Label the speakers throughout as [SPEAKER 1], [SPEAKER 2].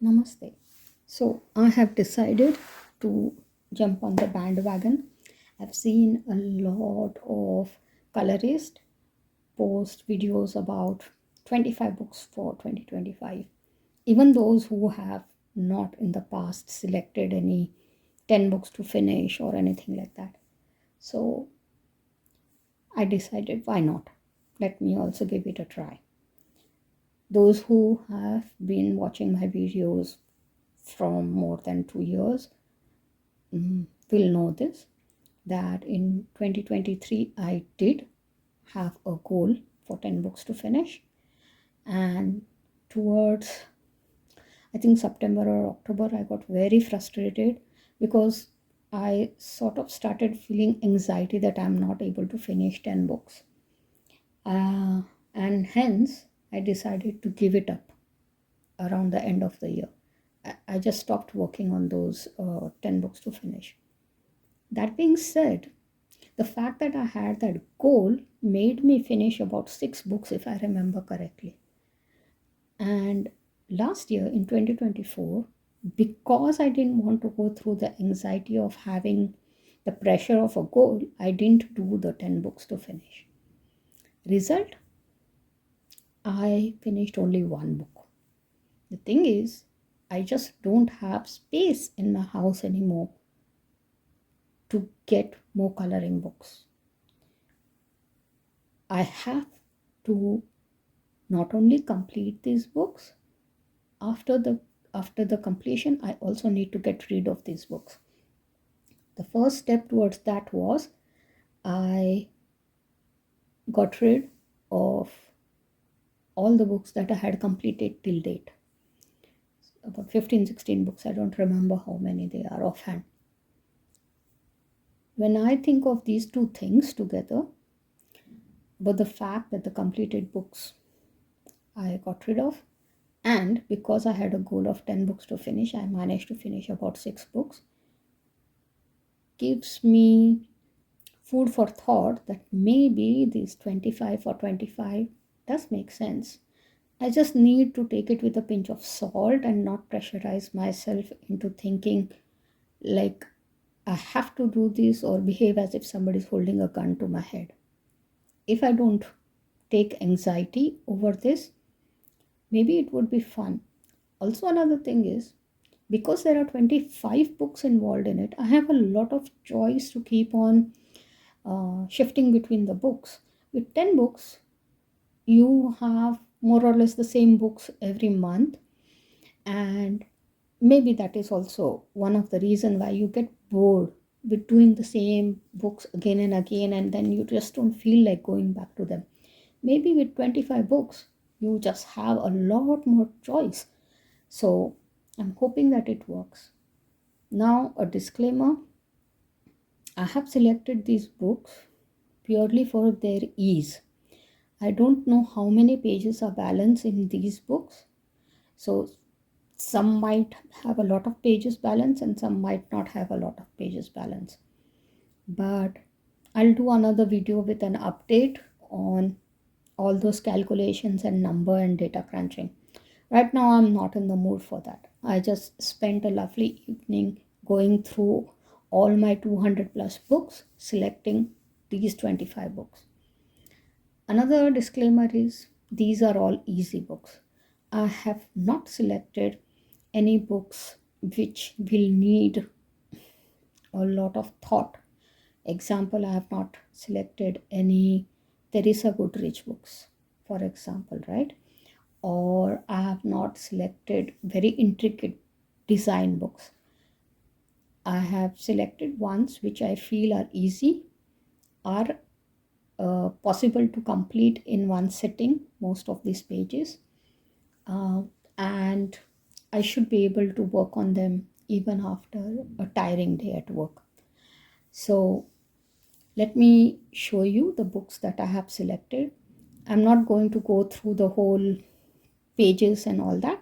[SPEAKER 1] Namaste. So I have decided to jump on the bandwagon. I've seen a lot of colorists post videos about 25 books for 2025. Even those who have not in the past selected any 10 books to finish or anything like that. So I decided, why not? Let me also give it a try. Those who have been watching my videos from more than 2 years will know this, that in 2023 I did have a goal for 10 books to finish, and towards I think September or October I got very frustrated because I sort of started feeling anxiety that I'm not able to finish 10 books, uh, and hence I decided to give it up around the end of the year. I just stopped working on those 10 books to finish. That being said, the fact that I had that goal made me finish about 6 books, if I remember correctly. And last year in 2024, because I didn't want to go through the anxiety of having the pressure of a goal, I didn't do the 10 books to finish. Result, I finished only one book. The thing is, I just don't have space in my house anymore to get more coloring books. I have to not only complete these books, after the completion I also need to get rid of these books. The first step towards that was I got rid of all the books that I had completed till date. About 15-16 books, I don't remember how many they are offhand. When I think of these two things together, but the fact that the completed books I got rid of, and because I had a goal of 10 books to finish, I managed to finish about 6 books, gives me food for thought that maybe this 25 or 25 does make sense. I just need to take it with a pinch of salt and not pressurize myself into thinking like I have to do this or behave as if somebody's holding a gun to my head. If I don't take anxiety over this, maybe it would be fun. Also, another thing is, because there are 25 books involved in it, I have a lot of choice to keep on shifting between the books. With 10 books, you have more or less the same books every month, and maybe that is also one of the reason why you get bored with doing the same books again and again, and then you just don't feel like going back to them. Maybe with 25 books you just have a lot more choice. So I'm hoping that it works. Now, a disclaimer: I have selected these books purely for their ease. I don't know how many pages are balanced in these books. So some might have a lot of pages balance and some might not have a lot of pages balance. But I'll do another video with an update on all those calculations and number and data crunching. Right now, I'm not in the mood for that. I just spent a lovely evening going through all my 200 plus books, selecting these 25 books. Another disclaimer is these are all easy books. I have not selected any books which will need a lot of thought. Example, I have not selected any Teresa Goodrich books, for example, right? Or I have not selected very intricate design books. I have selected ones which I feel are easy, are possible to complete in one sitting, most of these pages, uh, and I should be able to work on them even after a tiring day at work. So let me show you the books that I have selected. I'm not going to go through the whole pages and all that.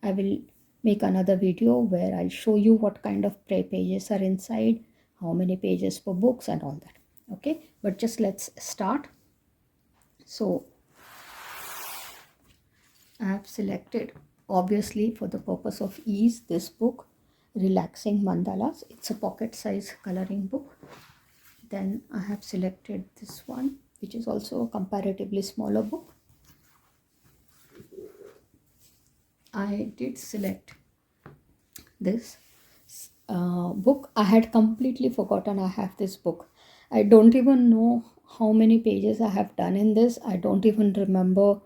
[SPEAKER 1] I will make another video where I'll show you what kind of pages are inside, how many pages per books and all that. Okay, but just let's start. So I have selected obviously for the purpose of ease, this book, Relaxing Mandalas. It's a pocket size coloring book. Then I have selected this one, which is also a comparatively smaller book. I did select this book. I had completely forgotten I have this book. I don't even know how many pages I have done in this. I don't even remember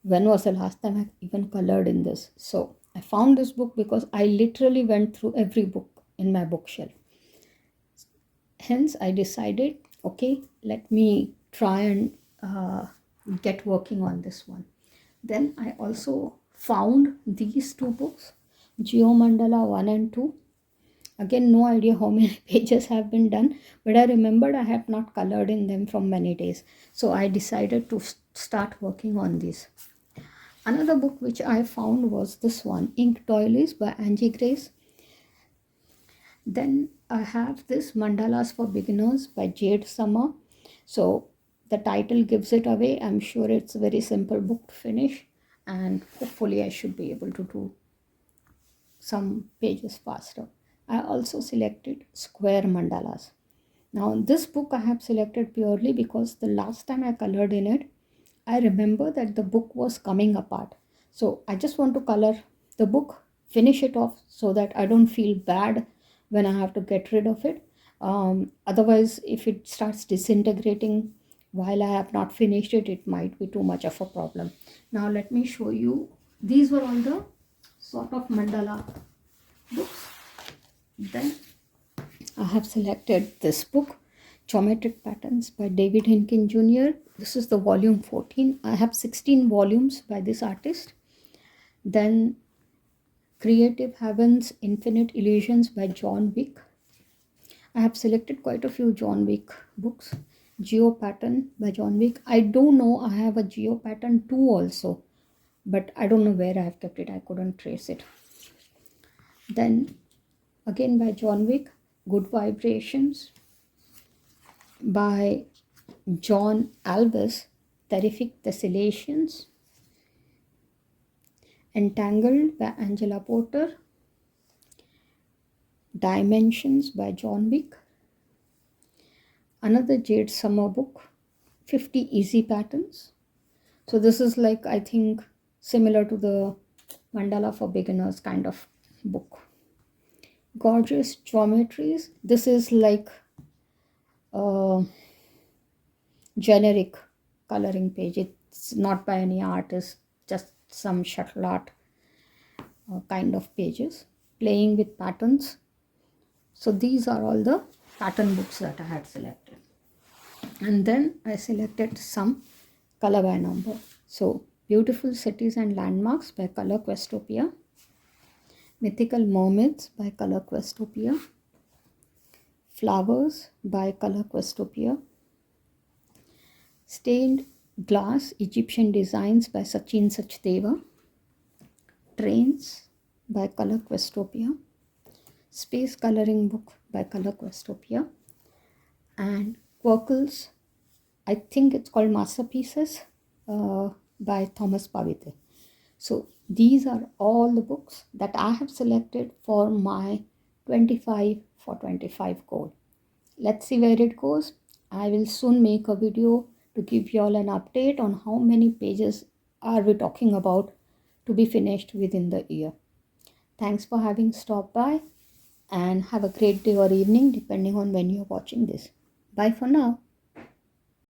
[SPEAKER 1] when was the last time I even colored in this. So I found this book because I literally went through every book in my bookshelf. Hence, I decided, okay, let me try and get working on this one. Then I also found these two books, Geomandala 1 and 2. Again, no idea how many pages have been done, but I remembered I have not colored in them from many days. So I decided to start working on these. Another book which I found was this one, Ink Doilies by Angie Grace. Then I have this Mandalas for Beginners by Jade Summer. So the title gives it away. I'm sure it's a very simple book to finish, and hopefully I should be able to do some pages faster. I also selected Square Mandalas. Now this book I have selected purely because the last time I colored in it, I remember that the book was coming apart. So I just want to color the book, finish it off so that I don't feel bad when I have to get rid of it. Otherwise, if it starts disintegrating while I have not finished it, it might be too much of a problem. Now let me show you. These were all the sort of mandala books. Then I have selected this book, Geometric Patterns by David Hinkin Jr. This is the volume 14. I have 16 volumes by this artist. Then Creative Heavens, Infinite Illusions by John Wick. I have selected quite a few John Wick books. Geo Pattern by John Wick. I do know I have a Geo Pattern 2 also, but I don't know where I have kept it. I couldn't trace it. Then again by John Wick, Good Vibrations by John Albus, Terrific Tessellations, Entangled by Angela Porter, Dimensions by John Wick, another Jade Summer book, 50 Easy Patterns. So this is like, I think, similar to the Mandala for Beginners kind of book. Gorgeous Geometries. This is like a generic coloring page. It's not by any artist, just some shuttle art kind of pages. Playing with Patterns. So these are all the pattern books that I had selected. And then I selected some color by number. So Beautiful Cities and Landmarks by Color Questopia, Mythical Mermaids by Color Questopia, Flowers by Color Questopia, Stained Glass Egyptian Designs by Sachin Sachdeva, Trains by Color Questopia, Space Coloring Book by Color Questopia, and Quirkles, I think it's called Masterpieces by Thomas Pavite. So these are all the books that I have selected for my 25 for 25 goal. Let's see where it goes. I will soon make a video to give you all an update on how many pages are we talking about to be finished within the year. Thanks for having stopped by, and have a great day or evening depending on when you're watching this. Bye for now.